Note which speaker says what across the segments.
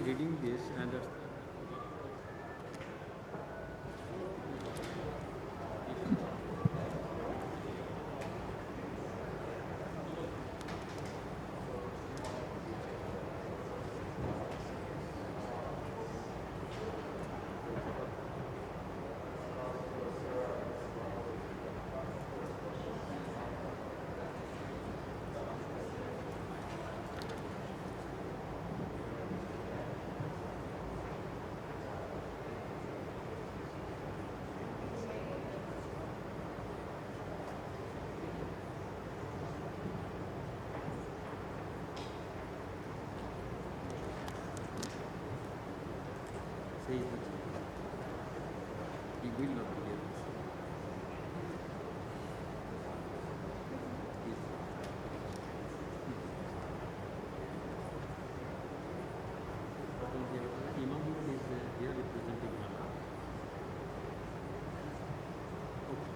Speaker 1: reading this and says that he will not be here. Imam is here representing Allah. Okay.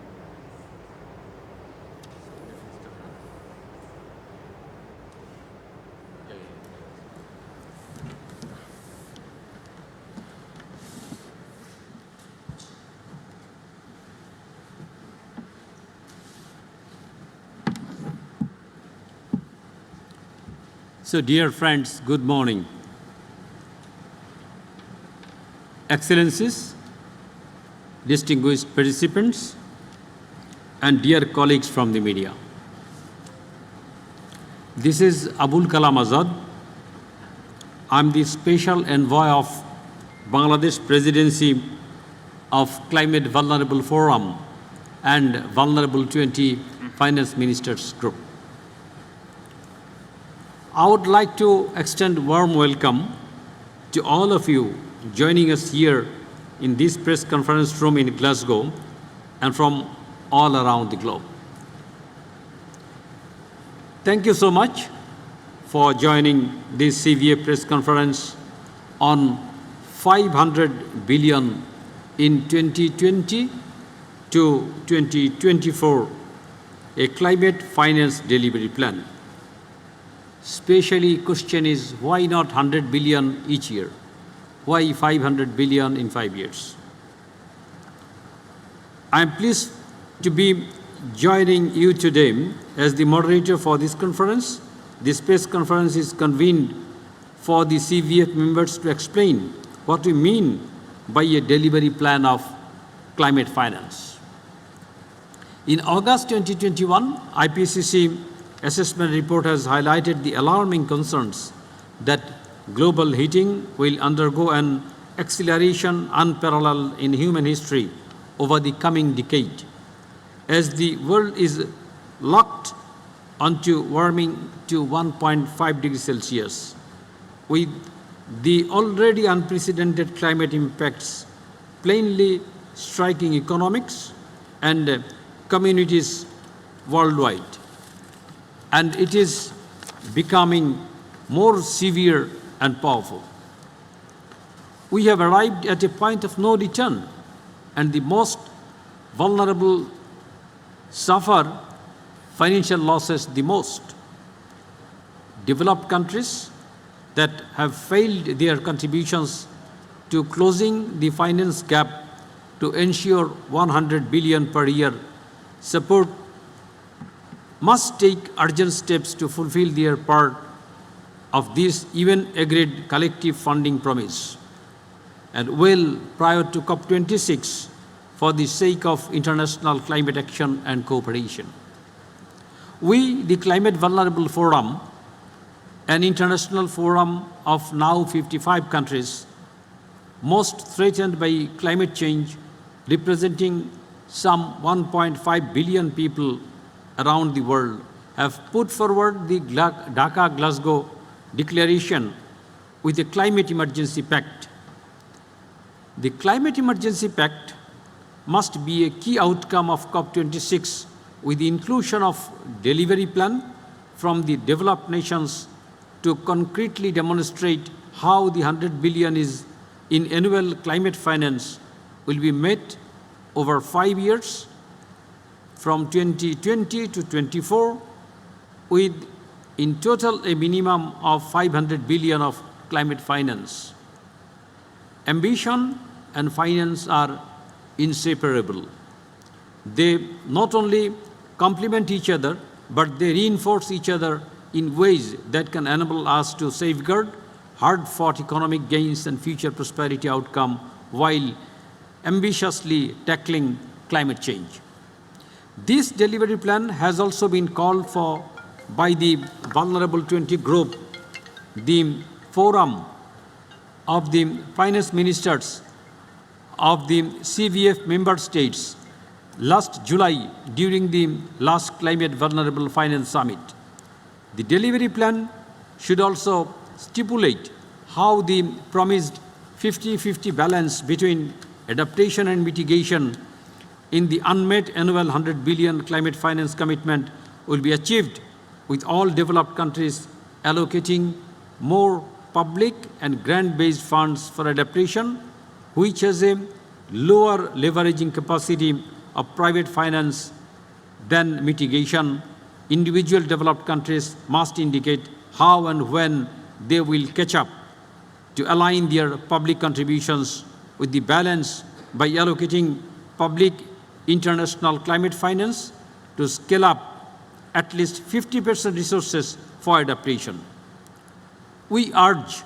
Speaker 1: So, dear friends, good morning. Excellencies, distinguished participants, and dear colleagues from the media. This is Abul Kalam Azad. I'm the special envoy of Bangladesh Presidency of Climate Vulnerable Forum and Vulnerable 20 Finance Ministers Group. I would like to extend warm welcome to all of you joining us here in this press conference room in Glasgow and from all around the globe. Thank you so much for joining this CVA press conference on 500 billion in 2020 to 2024, a climate finance delivery plan. Especially question is, why not 100 billion each year? Why 500 billion in 5 years? I am pleased to be joining you today as the moderator for this conference. This press conference is convened for the CVF members to explain what we mean by a delivery plan of climate finance. In August 2021, IPCC assessment report has highlighted the alarming concerns that global heating will undergo an acceleration unparalleled in human history over the coming decade, as the world is locked onto warming to 1.5 degrees Celsius, with the already unprecedented climate impacts plainly striking economics and communities worldwide. And it is becoming more severe and powerful. We have arrived at a point of no return, and the most vulnerable suffer financial losses the most. Developed countries that have failed their contributions to closing the finance gap to ensure 100 billion per year support must take urgent steps to fulfill their part of this even agreed collective funding promise, and will prior to COP26 for the sake of international climate action and cooperation. We, the Climate Vulnerable Forum, an international forum of now 55 countries, most threatened by climate change, representing some 1.5 billion people around the world, have put forward the Dhaka-Glasgow Declaration with a Climate Emergency Pact. The Climate Emergency Pact must be a key outcome of COP26, with the inclusion of delivery plan from the developed nations to concretely demonstrate how the 100 billion is in annual climate finance will be met over 5 years from 2020 to 24, with in total a minimum of 500 billion of climate finance Ambition and finance are inseparable. They not only complement each other, but they reinforce each other in ways that can enable us to safeguard hard-fought economic gains and future prosperity outcome while ambitiously tackling climate change. This delivery plan has also been called for by the Vulnerable 20 Group, the forum of the finance ministers of the CVF member states last July during the last Climate Vulnerable Finance Summit. The delivery plan should also stipulate how the promised 50-50 balance between adaptation and mitigation in the unmet annual 100 billion climate finance commitment will be achieved, with all developed countries allocating more public and grant-based funds for adaptation, which has a lower leveraging capacity of private finance than mitigation. Individual developed countries must indicate how and when they will catch up to align their public contributions with the balance by allocating public international climate finance to scale up at least 50% resources for adaptation. We urge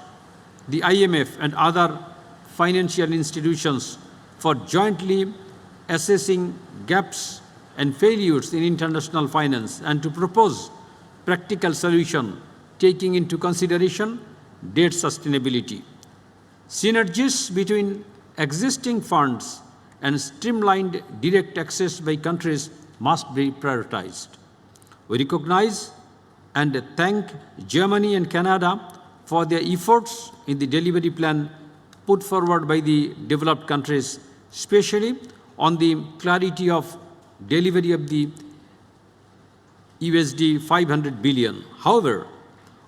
Speaker 1: the IMF and other financial institutions for jointly assessing gaps and failures in international finance and to propose practical solutions taking into consideration debt sustainability. Synergies between existing funds and streamlined direct access by countries must be prioritized. We recognize and thank Germany and Canada for their efforts in the delivery plan put forward by the developed countries, especially on the clarity of delivery of the USD 500 billion. However,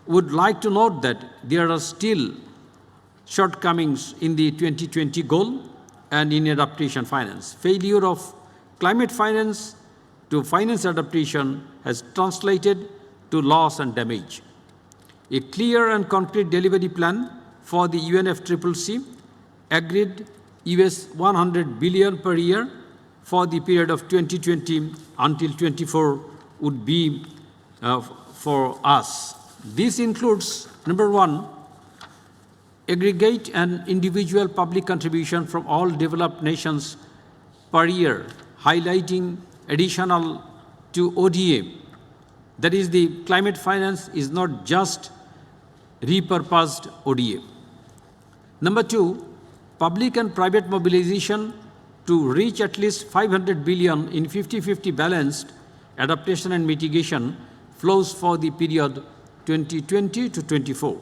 Speaker 1: would like to note that there are still shortcomings in the 2020 goal and in adaptation finance. Failure of climate finance to finance adaptation has translated to loss and damage. A clear and concrete delivery plan for the UNFCCC agreed US 100 billion per year for the period of 2020 until 24 would be for us. This includes, number one, aggregate and individual public contribution from all developed nations per year, highlighting additional to ODA. That is, the climate finance is not just repurposed ODA. Number two, public and private mobilization to reach at least 500 billion in 50-50 balanced adaptation and mitigation flows for the period 2020 to 24.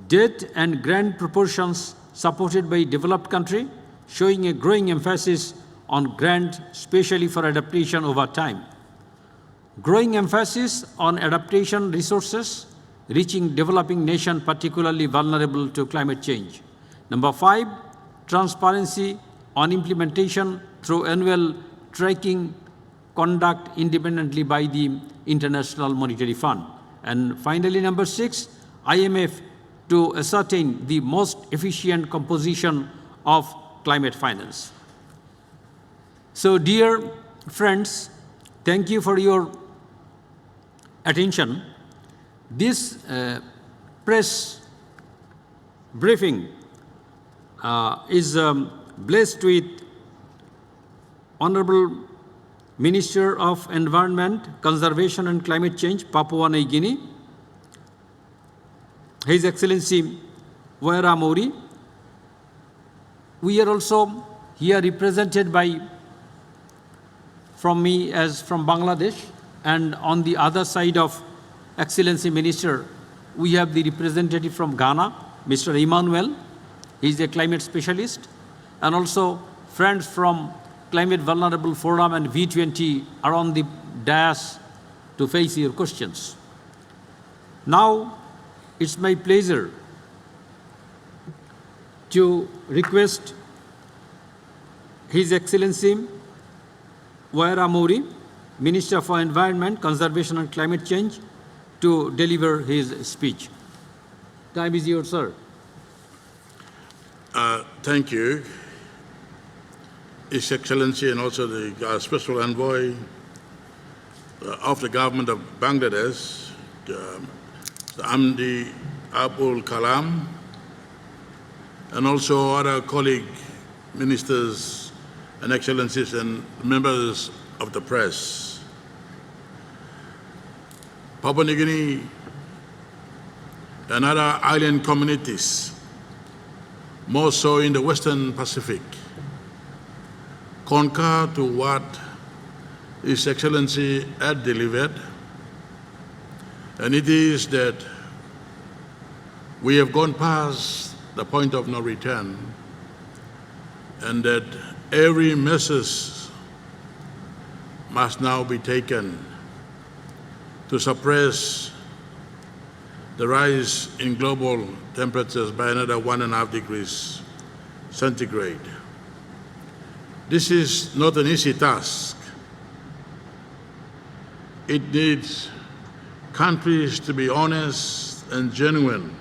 Speaker 1: Debt and grant proportions supported by developed country, showing a growing emphasis on grant, especially for adaptation over time. Growing emphasis on adaptation resources reaching developing nations particularly vulnerable to climate change. Number five, transparency on implementation through annual tracking conduct independently by the International Monetary Fund. And finally, number six, IMF to ascertain the most efficient composition of climate finance. So, dear friends, thank you for your attention. This press briefing is blessed with Honorable Minister of Environment, Conservation and Climate Change, Papua New Guinea, His Excellency Wera Mori. We are also here represented by, from me as from Bangladesh, and on the other side of Excellency Minister, we have the representative from Ghana, Mr. Emmanuel. He is a climate specialist, and also friends from Climate Vulnerable Forum and V20 are on the dais to face your questions. Now, it's my pleasure to request His Excellency Wera Mori, Minister for Environment, Conservation and Climate Change, to deliver his speech. Time is yours, sir.
Speaker 2: Thank you, His Excellency, and also the Special Envoy of the Government of Bangladesh, the Abul Kalam, and also other colleague ministers and excellencies and members of the press. Papua New Guinea and other island communities, more so in the Western Pacific, concur to what His Excellency had delivered, and it is that we have gone past the point of no return, and that every measures must now be taken to suppress the rise in global temperatures by another 1.5 degrees centigrade. This is not an easy task. It needs countries to be honest and genuine,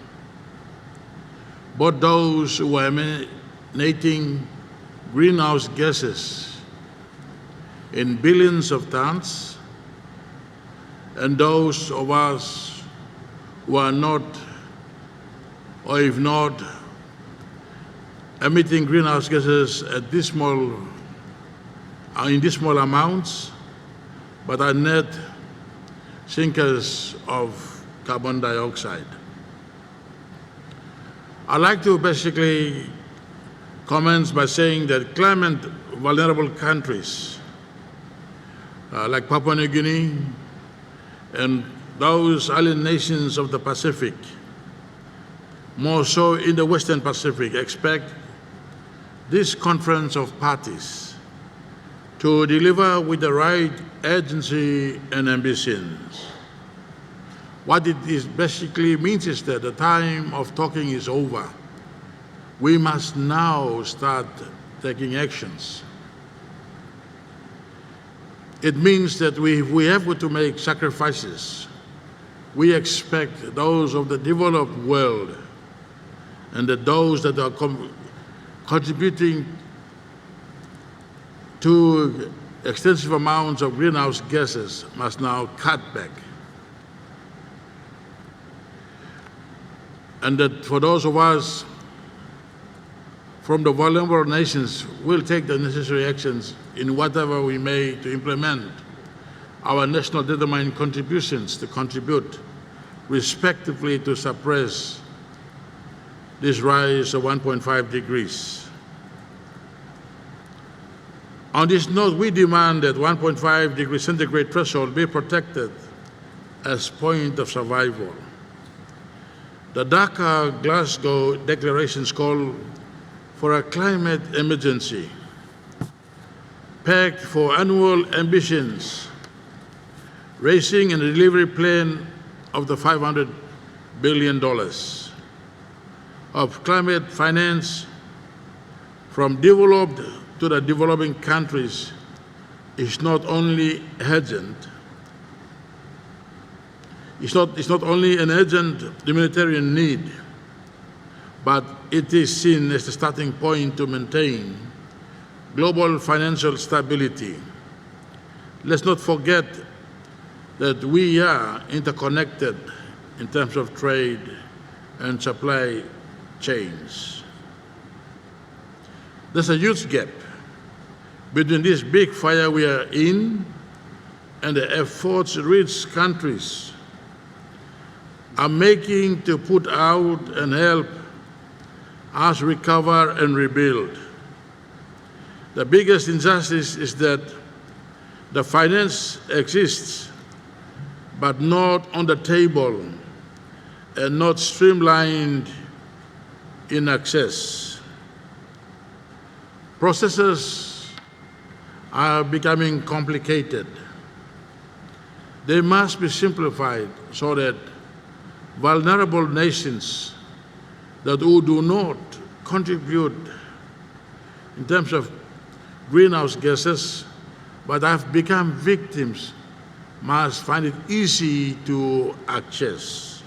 Speaker 2: both those who are emanating greenhouse gases in billions of tons and those of us who are not, or if not, emitting greenhouse gases at in this small amounts, but are net sinkers of carbon dioxide. I'd like to basically comment by saying that climate vulnerable countries like Papua New Guinea and those island nations of the Pacific, more so in the Western Pacific, expect this conference of parties to deliver with the right urgency and ambitions. What it basically means is that the time of talking is over. We must now start taking actions. It means that we have to make sacrifices. We expect those of the developed world and those that are contributing to extensive amounts of greenhouse gases must now cut back. And that for those of us from the vulnerable nations, we'll take the necessary actions in whatever we may to implement our national determined contributions to contribute respectively to suppress this rise of 1.5 degrees. On this note, we demand that 1.5 degree centigrade threshold be protected as point of survival. The Dhaka Glasgow declarations call for a climate emergency, pact for annual ambitions, raising a delivery plan of the $500 billion of climate finance from developed to the developing countries is not only urgent, it's not only an urgent humanitarian need, but it is seen as the starting point to maintain global financial stability. Let's not forget that we are interconnected in terms of trade and supply chains. There's a huge gap between this big fire we are in and the efforts rich countries are making to put out and help us recover and rebuild. The biggest injustice is that the finance exists, but not on the table and not streamlined in access. Processes are becoming complicated. They must be simplified so that vulnerable nations that who do not contribute in terms of greenhouse gases but have become victims must find it easy to access.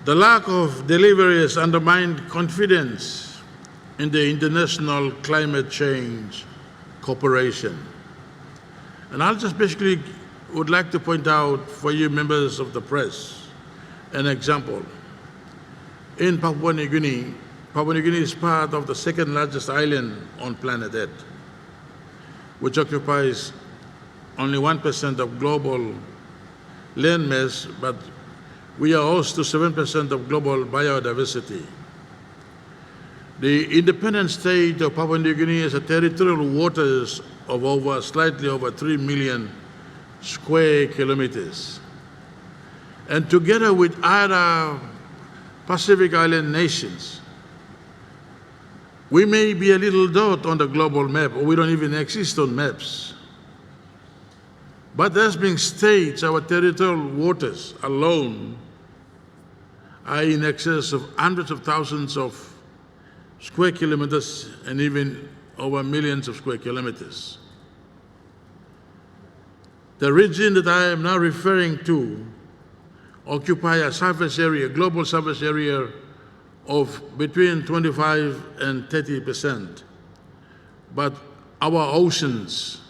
Speaker 2: The lack of delivery has undermined confidence in the international climate change cooperation. And I'll just basically would like to point out for you members of the press an example. In Papua New Guinea is part of the second largest island on planet Earth, which occupies only 1% of global landmass, but we are host to 7% of global biodiversity. The independent state of Papua New Guinea has a territorial waters of slightly over 3 million square kilometers. And together with other Pacific Island nations, we may be a little dot on the global map, or we don't even exist on maps. But as being states, our territorial waters alone are in excess of hundreds of thousands of square kilometers and even over millions of square kilometers. The region that I am now referring to occupy a surface area, global surface area of between 25 and 30%. But our oceans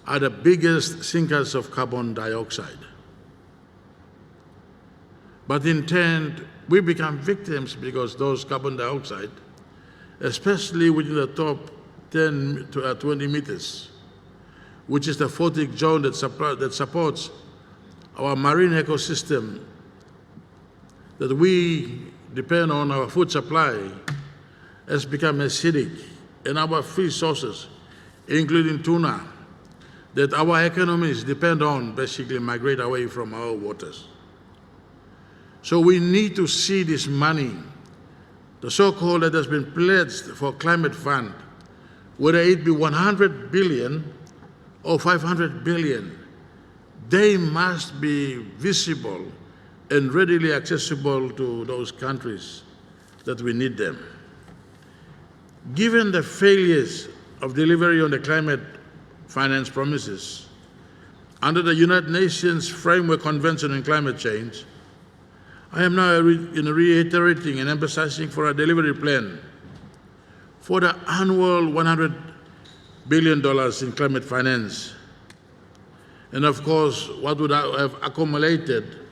Speaker 2: are the biggest sinkers of carbon dioxide. But in turn, we become victims because those carbon dioxide, especially within the top 10 to 20 meters, which is the photic zone that supports our marine ecosystem that we depend on our food supply, has become acidic, and our fish sources, including tuna, that our economies depend on, basically migrate away from our waters. So we need to see this money, the so-called that has been pledged for climate fund, whether it be 100 billion or 500 billion, they must be visible and readily accessible to those countries that we need them. Given the failures of delivery on the climate finance promises, under the United Nations Framework Convention on Climate Change, I am now reiterating and emphasizing for a delivery plan for the annual $100 billion in climate finance. And of course, what would have accumulated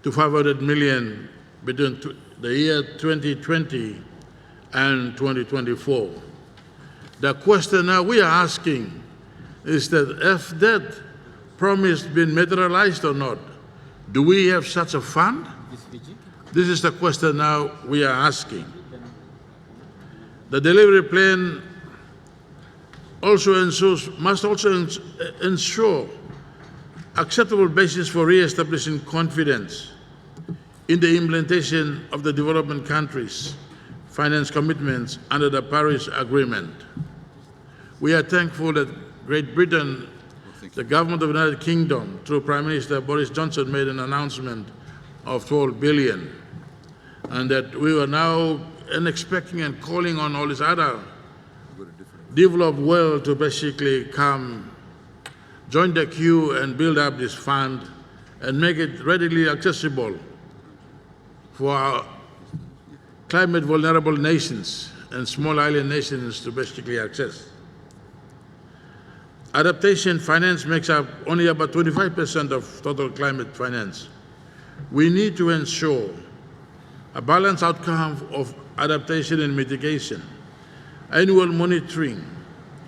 Speaker 2: to 500 million between the year 2020 and 2024. The question now we are asking is that if that promise been materialized or not, do we have such a fund? This is the question now we are asking. The delivery plan must also ensure acceptable basis for re-establishing confidence in the implementation of the development countries' finance commitments under the Paris Agreement. We are thankful that Great Britain, the government of the United Kingdom, through Prime Minister Boris Johnson, made an announcement of 12 billion, and that we are now expecting and calling on all these other developed world to basically come, join the queue and build up this fund and make it readily accessible for our climate vulnerable nations and small island nations to basically access. Adaptation finance makes up only about 25% of total climate finance. We need to ensure a balanced outcome of adaptation and mitigation, annual monitoring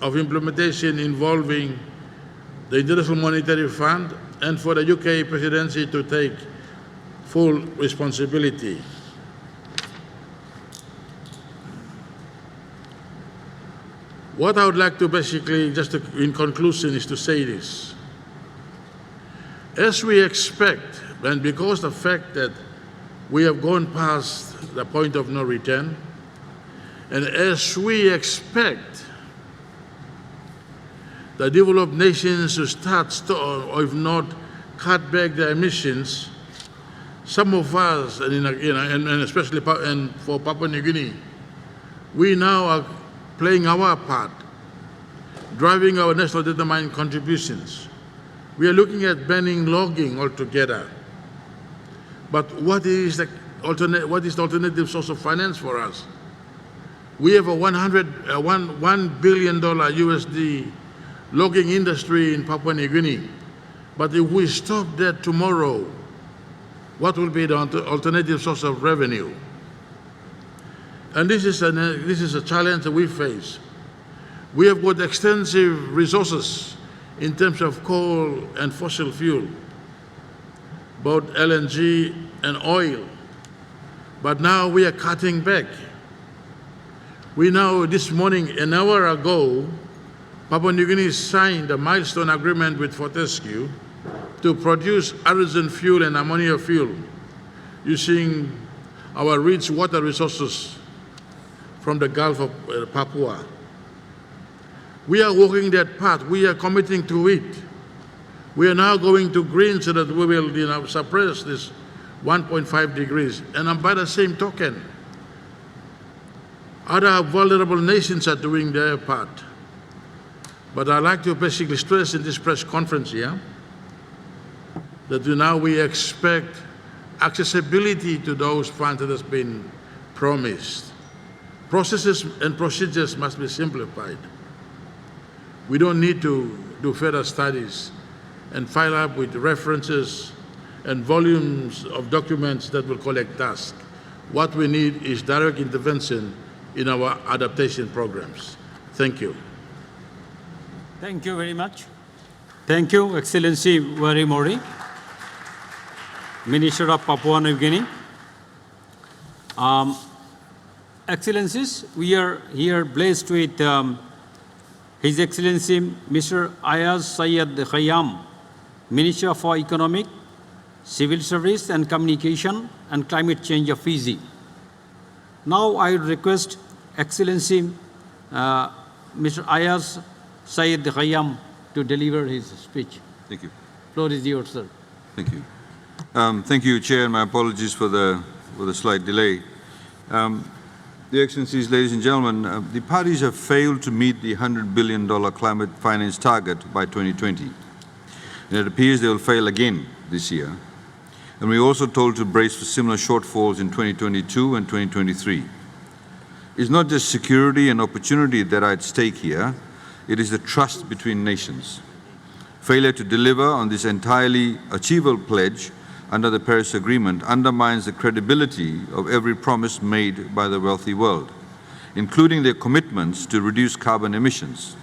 Speaker 2: of implementation involving the International Monetary Fund, and for the UK presidency to take full responsibility. What I would like to basically, in conclusion, is to say this. As we expect, and because the fact that we have gone past the point of no return, and as we expect the developed nations to start, or if not, cut back their emissions, some of us, and especially for Papua New Guinea, we now are playing our part, driving our national determined contributions. We are looking at banning logging altogether. But what is the alternative source of finance for us? We have a $1 billion USD logging industry in Papua New Guinea. But if we stop that tomorrow, what will be the alternative source of revenue? And this is a challenge that we face. We have got extensive resources in terms of coal and fossil fuel, both LNG and oil. But now we are cutting back. We know this morning, an hour ago, Papua New Guinea signed a milestone agreement with Fortescue to produce hydrogen fuel and ammonia fuel using our rich water resources from the Gulf of Papua. We are walking that path. We are committing to it. We are now going to green so that we will suppress this 1.5 degrees. And by the same token, other vulnerable nations are doing their part. But I'd like to basically stress in this press conference here that now we expect accessibility to those funds that has been promised. Processes and procedures must be simplified. We don't need to do further studies and file up with references and volumes of documents that will collect dust. What we need is direct intervention in our adaptation programs. Thank you.
Speaker 1: Thank you very much. Thank you, Excellency Wera Mori, Minister of Papua New Guinea. Excellencies, we are here blessed with His Excellency Mr. Aiyaz Sayed-Khaiyum, Minister for Economic, Civil Service and Communication and Climate Change of Fiji. Now I would request Excellency Mr. Aiyaz Sayed-Khaiyum to deliver his speech.
Speaker 3: Thank you.
Speaker 1: Floor is yours, sir.
Speaker 3: Thank you. Thank you, Chair, and my apologies for the slight delay. Your Excellencies, ladies and gentlemen, the parties have failed to meet the $100 billion climate finance target by 2020. And it appears they will fail again this year. And we're also told to brace for similar shortfalls in 2022 and 2023. It's not just security and opportunity that are at stake here, it is the trust between nations. Failure to deliver on this entirely achievable pledge under the Paris Agreement undermines the credibility of every promise made by the wealthy world, including their commitments to reduce carbon emissions.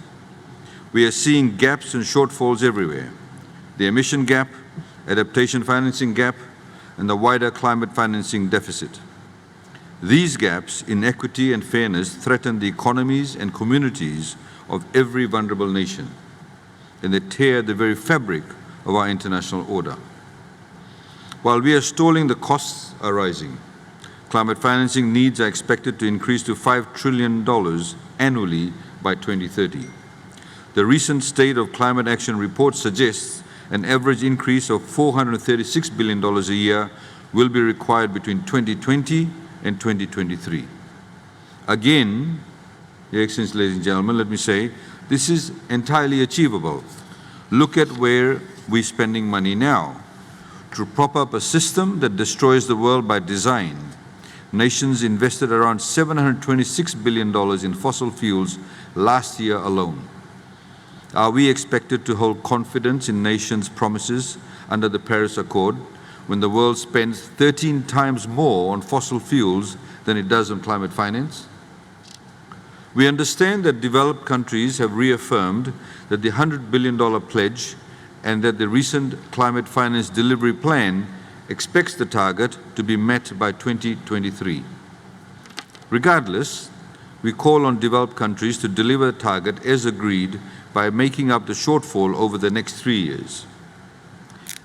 Speaker 3: We are seeing gaps and shortfalls everywhere. The emission gap, adaptation financing gap, and the wider climate financing deficit. These gaps in equity and fairness threaten the economies and communities of every vulnerable nation, and they tear the very fabric of our international order. While we are stalling, the costs are rising. Climate financing needs are expected to increase to $5 trillion annually by 2030. The recent State of Climate Action report suggests an average increase of $436 billion a year will be required between 2020 and 2023. Again, Your Excellency, ladies and gentlemen, let me say, this is entirely achievable. Look at where we're spending money now. To prop up a system that destroys the world by design, nations invested around $726 billion in fossil fuels last year alone. Are we expected to hold confidence in nations' promises under the Paris Accord when the world spends 13 times more on fossil fuels than it does on climate finance? We understand that developed countries have reaffirmed that the $100 billion pledge and that the recent climate finance delivery plan expects the target to be met by 2023. Regardless, we call on developed countries to deliver the target as agreed by making up the shortfall over the next 3 years.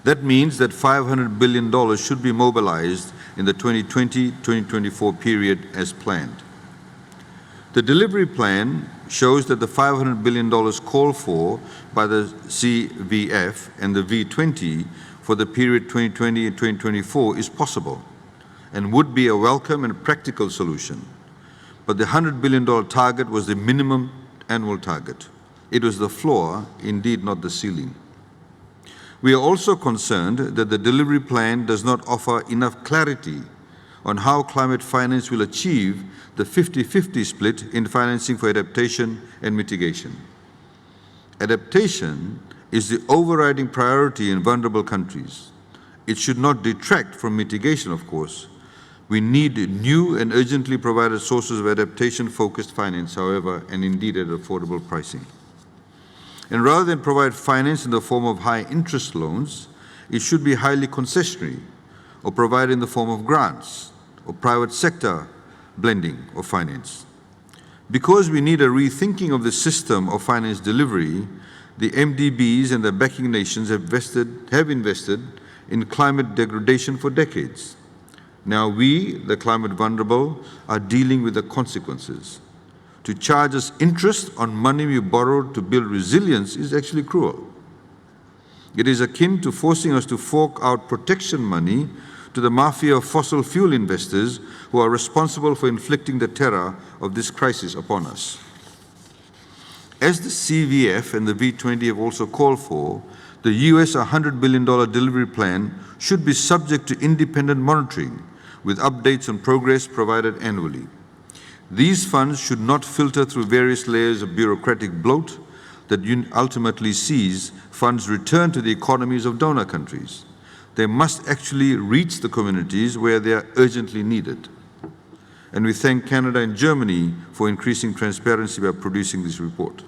Speaker 3: That means that $500 billion should be mobilized in the 2020-2024 period as planned. The delivery plan shows that the $500 billion called for by the CVF and the V20 for the period 2020 and 2024 is possible and would be a welcome and practical solution. But the $100 billion target was the minimum annual target. It was the floor, indeed not the ceiling. We are also concerned that the delivery plan does not offer enough clarity on how climate finance will achieve the 50-50 split in financing for adaptation and mitigation. Adaptation is the overriding priority in vulnerable countries. It should not detract from mitigation, of course. We need new and urgently provided sources of adaptation-focused finance, however, and indeed at affordable pricing. And rather than provide finance in the form of high-interest loans, it should be highly concessionary or provided in the form of grants or private sector blending of finance. Because we need a rethinking of the system of finance delivery, the MDBs and the backing nations have invested in climate degradation for decades. Now we, the climate vulnerable, are dealing with the consequences. To charge us interest on money we borrowed to build resilience is actually cruel. It is akin to forcing us to fork out protection money to the mafia of fossil fuel investors who are responsible for inflicting the terror of this crisis upon us. As the CVF and the V20 have also called for, the US $100 billion delivery plan should be subject to independent monitoring with updates on progress provided annually. These funds should not filter through various layers of bureaucratic bloat that ultimately sees funds return to the economies of donor countries. They must actually reach the communities where they are urgently needed. And we thank Canada and Germany for increasing transparency by producing this report.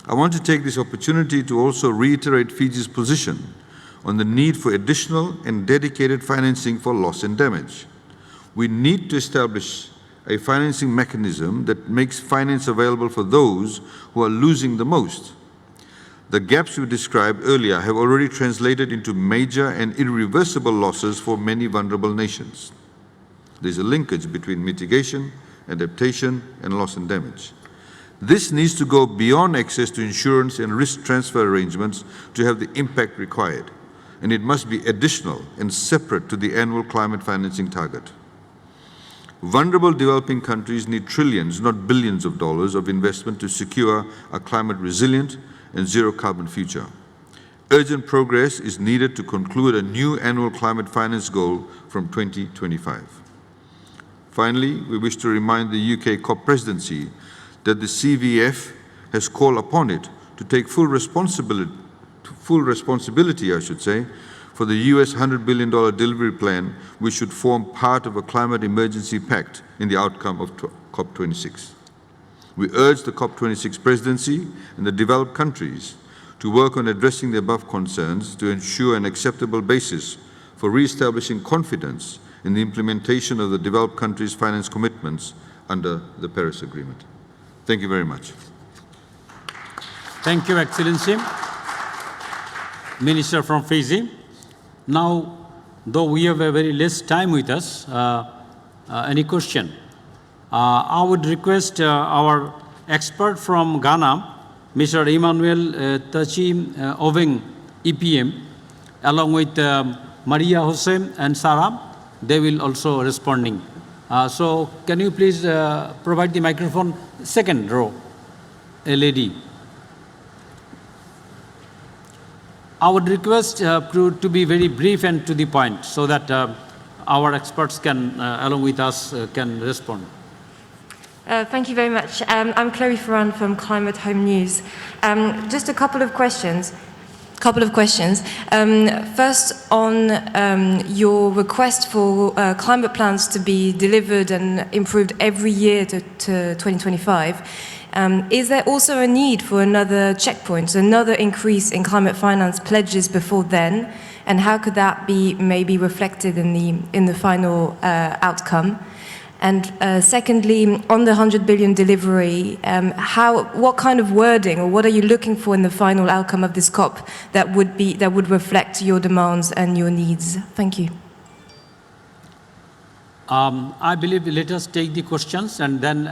Speaker 3: I want to take this opportunity to also reiterate Fiji's position on the need for additional and dedicated financing for loss and damage. We need to establish a financing mechanism that makes finance available for those who are losing the most. The gaps we described earlier have already translated into major and irreversible losses for many vulnerable nations. There's a linkage between mitigation, adaptation, and loss and damage. This needs to go beyond access to insurance and risk transfer arrangements to have the impact required, and it must be additional and separate to the annual climate financing target. Vulnerable developing countries need trillions, not billions of dollars of investment to secure a climate resilient and zero carbon future. Urgent progress is needed to conclude a new annual climate finance goal from 2025. Finally, we wish to remind the UK COP presidency that the CVF has called upon it to take full responsibility, for the US $100 billion delivery plan, which should form part of a climate emergency pact in the outcome of COP26. We urge the COP26 presidency and the developed countries to work on addressing the above concerns to ensure an acceptable basis for re-establishing confidence in the implementation of the developed countries' finance commitments under the Paris Agreement. Thank you very much.
Speaker 1: Thank you, Excellency. Minister from Fiji. Now, though we have a very less time with us, any question? I would request our expert from Ghana, Mr. Emmanuel Tachi Oveng, EPM, along with Maria Jose and Sara. They will also responding. So can you please provide the microphone? Second row, a lady. I would request to be very brief and to the point so that our experts can, along with us, can respond.
Speaker 4: Thank you very much. I'm Chloe Ferran from Climate Home News. Just a couple of questions. First, on your request for climate plans to be delivered and improved every year to 2025, is there also a need for another checkpoint, another increase in climate finance pledges before then? And how could that be maybe reflected in the final outcome? And secondly, on the 100 billion delivery, what kind of wording or what are you looking for in the final outcome of this COP that would reflect your demands and your needs? Thank you.
Speaker 1: I believe let us take the questions and then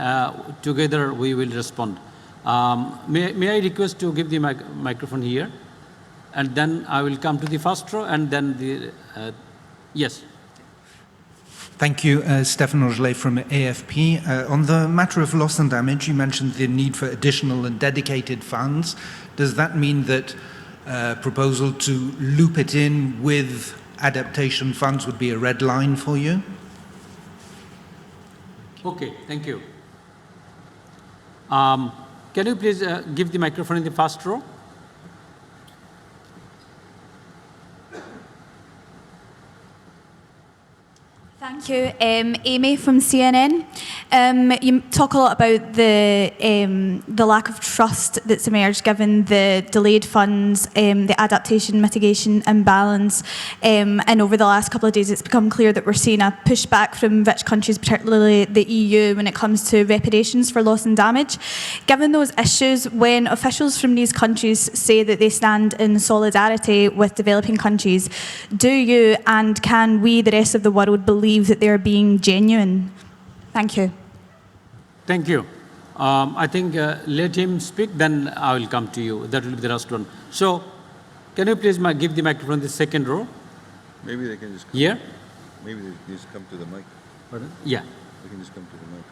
Speaker 1: together we will respond. May I request to give the microphone here, and then I will come to the first row and then the yes.
Speaker 5: Thank you, Stefan Rogelet from AFP. On the matter of loss and damage, you mentioned the need for additional and dedicated funds. Does that mean that proposal to loop it in with adaptation funds would be a red line for you?
Speaker 1: Okay, thank you. Can you please give the microphone in the first row?
Speaker 6: Thank you. Amy from CNN. You talk a lot about the lack of trust that's emerged given the delayed funds, the adaptation mitigation imbalance, and over the last couple of days it's become clear that we're seeing a pushback from rich countries, particularly the EU, when it comes to reparations for loss and damage. Given those issues, when officials from these countries say that they stand in solidarity with developing countries, do you and can we, the rest of the world, believe that they're being genuine? Thank you.
Speaker 1: Thank you. I think let him speak, then I will come to you. That will be the last one. So, can you please give the microphone in the second row?
Speaker 3: Maybe they can just come.
Speaker 1: Here?
Speaker 3: Maybe they can just come to the mic.
Speaker 1: Pardon? Yeah.
Speaker 3: They can just come to the mic.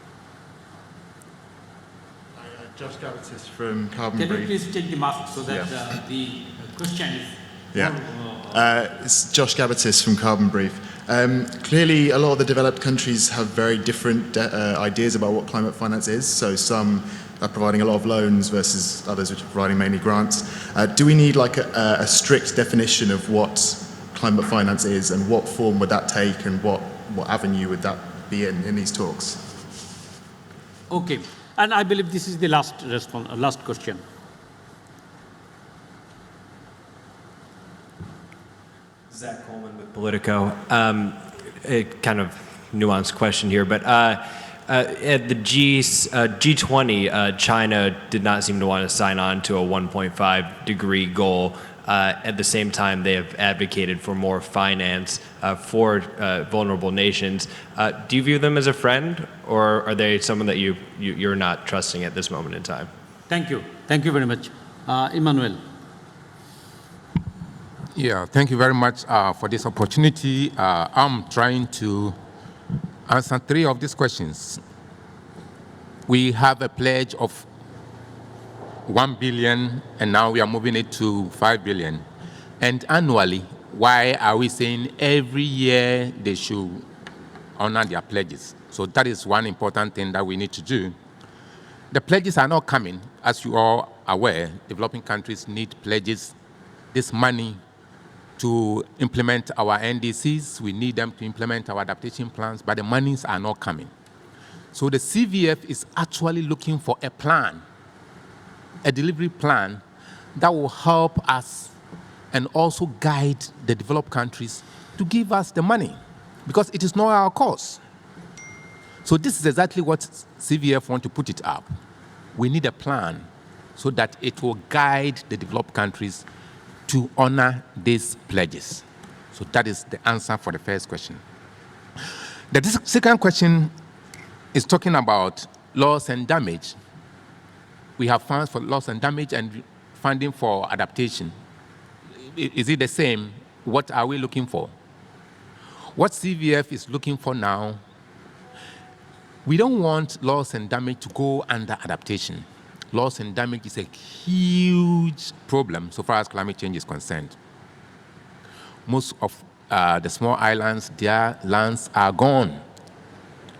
Speaker 7: Josh Gabbatis from Carbon
Speaker 1: Can you
Speaker 7: Brief.
Speaker 1: please take the mask so that the question is...
Speaker 7: It's Josh Gabbatis from Carbon Brief. Clearly, a lot of the developed countries have very different ideas about what climate finance is. So some are providing a lot of loans versus others which are providing mainly grants. Do we need like a strict definition of what climate finance is and what form would that take and what avenue would that be in these talks?
Speaker 1: Okay. And I believe this is the last question.
Speaker 8: Zach Coleman with Politico. A kind of nuanced question here, but at the G20, China did not seem to want to sign on to a 1.5 degree goal. At the same time, they have advocated for more finance for vulnerable nations. Do you view them as a friend, or are they someone that you're not trusting at this moment in time?
Speaker 1: Thank you. Thank you very much. Emmanuel.
Speaker 9: Yeah, thank you very much for this opportunity. I'm trying to answer 3 of these questions. We have a pledge of 1 billion, and now we are moving it to 5 billion. And annually, why are we saying every year they should honor their pledges? So that is one important thing that we need to do. The pledges are not coming. As you all are aware, developing countries need pledges. This money to implement our NDCs, we need them to implement our adaptation plans, but the monies are not coming. So the CVF is actually looking for a plan, a delivery plan that will help us and also guide the developed countries to give us the money, because it is not our cause. So this is exactly what CVF want to put it up. We need a plan so that it will guide the developed countries to honor these pledges. So that is the answer for the first question. The second question is talking about loss and damage. We have funds for loss and damage and funding for adaptation. Is it the same? What are we looking for? What CVF is looking for now, we don't want loss and damage to go under adaptation. Loss and damage is a huge problem so far as climate change is concerned. Most of the small islands, their lands are gone.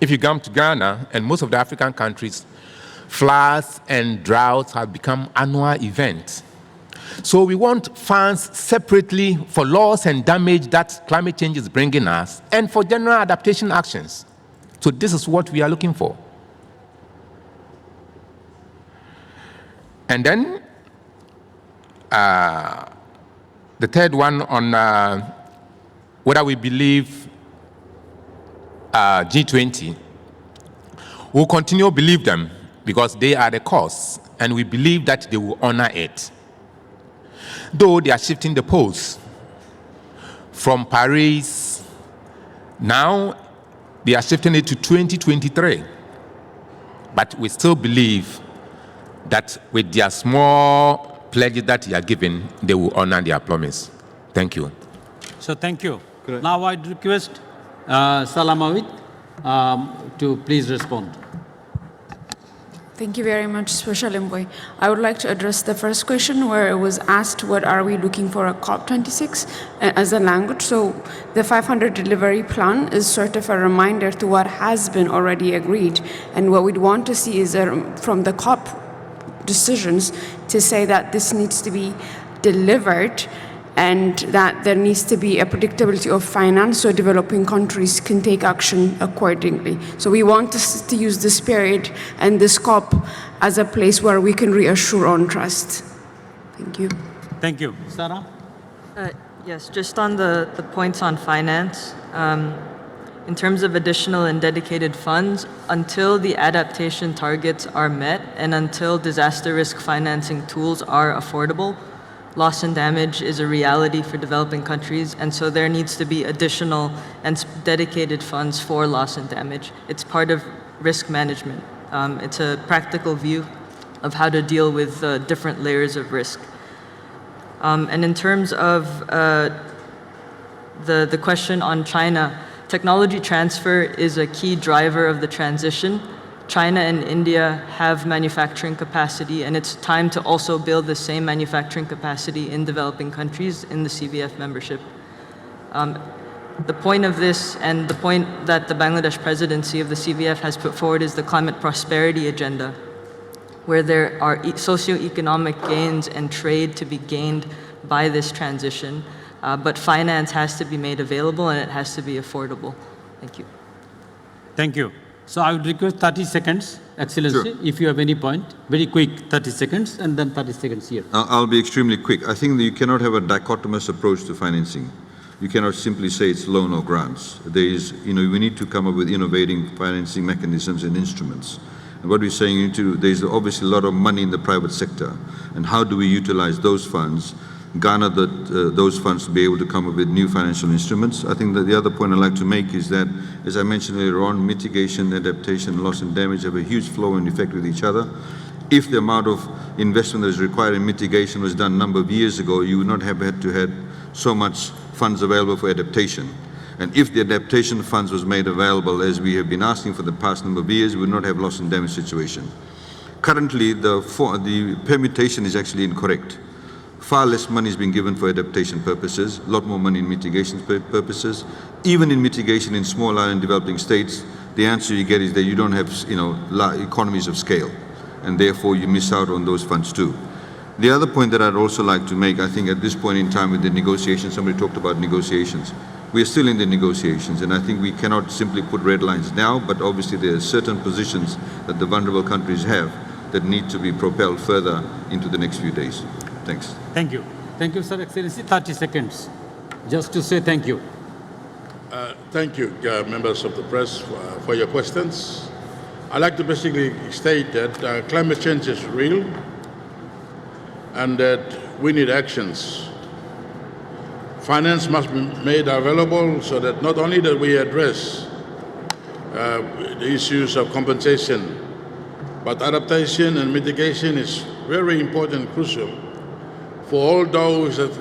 Speaker 9: If you come to Ghana and most of the African countries, floods and droughts have become annual events. So we want funds separately for loss and damage that climate change is bringing us and for general adaptation actions. So this is what we are looking for. And then the third one on whether we believe G20, we'll continue to believe them because they are the cause, and we believe that they will honor it. Though they are shifting the poles from Paris, now they are shifting it to 2023. But we still believe that with their small pledges that they are giving, they will honor their promise. Thank you.
Speaker 1: So thank you. Now I'd request Selamawit to please respond.
Speaker 10: Thank you very much, Special Envoy. I would like to address the first question where it was asked, what are we looking for at COP26 as a language? So the 500 delivery plan is sort of a reminder to what has been already agreed. And what we'd want to see is from the COP decisions to say that this needs to be delivered and that there needs to be a predictability of finance so developing countries can take action accordingly. So we want to use this period and this COP as a place where we can reassure on trust. Thank you.
Speaker 1: Thank you. Sara?
Speaker 11: Yes, just on the points on finance, in terms of additional and dedicated funds, until the adaptation targets are met and until disaster risk financing tools are affordable, loss and damage is a reality for developing countries, and so there needs to be additional and dedicated funds for loss and damage. It's part of risk management. It's a practical view of how to deal with different layers of risk. And in terms of the question on China, technology transfer is a key driver of the transition. China and India have manufacturing capacity, and it's time to also build the same manufacturing capacity in developing countries in the CVF membership. The point of this and the point that the Bangladesh presidency of the CVF has put forward is the climate prosperity agenda, where there are socioeconomic gains and trade to be gained by this transition, but finance has to be made available and it has to be affordable. Thank you.
Speaker 1: Thank you. So I would request 30 seconds, Excellency,
Speaker 3: Sure.
Speaker 1: if you have any point. Very quick, 30 seconds, and then 30 seconds here.
Speaker 3: I'll be extremely quick. I think that you cannot have a dichotomous approach to financing. You cannot simply say it's loan or grants. There is, we need to come up with innovating financing mechanisms and instruments. And what we're saying, there's obviously a lot of money in the private sector. And how do we utilize those funds, garner those funds to be able to come up with new financial instruments? I think that the other point I'd like to make is that, as I mentioned earlier on, mitigation, adaptation, loss and damage have a huge flow and effect with each other. If the amount of investment that is required in mitigation was done a number of years ago, you would not have had to have so much funds available for adaptation. And if the adaptation funds was made available, as we have been asking for the past number of years, we would not have loss and damage situation. Currently, the permutation is actually incorrect. Far less money is being given for adaptation purposes, a lot more money in mitigation purposes. Even in mitigation in small island developing states, the answer you get is that you don't have, economies of scale, and therefore you miss out on those funds too. The other point that I'd also like to make, I think at this point in time with the negotiations, somebody talked about negotiations. We are still in the negotiations, and I think we cannot simply put red lines now, but obviously there are certain positions that the vulnerable countries have that need to be propelled further into the next few days. Thanks.
Speaker 1: Thank you. Thank you, Sir Excellency. 30 seconds, just to say thank you.
Speaker 2: Thank you, members of the press, for your questions. I'd like to basically state that climate change is real and that we need actions. Finance must be made available so that not only that we address the issues of compensation, but adaptation and mitigation is very important and crucial for all those that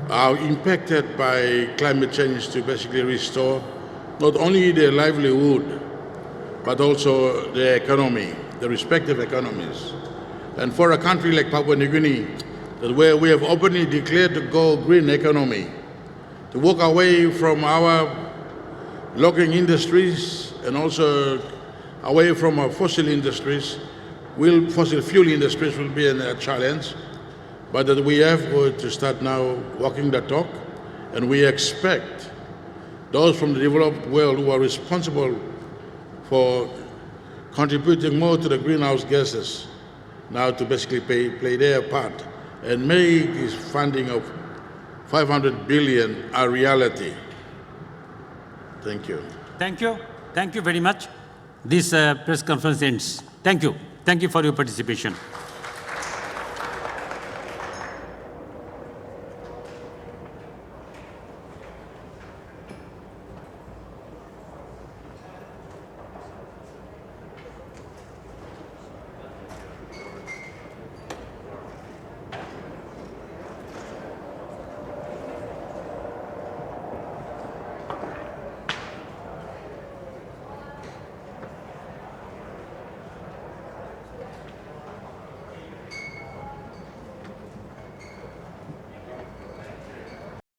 Speaker 2: are impacted by climate change to basically restore not only their livelihood, but also their economy, their respective economies. And for a country like Papua New Guinea, where we have openly declared to go green economy, to walk away from our logging industries and also away from our fossil industries, fossil fuel industries will be a challenge. But that we have to start now walking the talk, and we expect those from the developed world who are responsible for contributing more to the greenhouse gases now to basically play their part and make this funding of 500 billion a reality. Thank you.
Speaker 1: Thank you. Thank you very much. This press conference ends. Thank you. Thank you for your participation.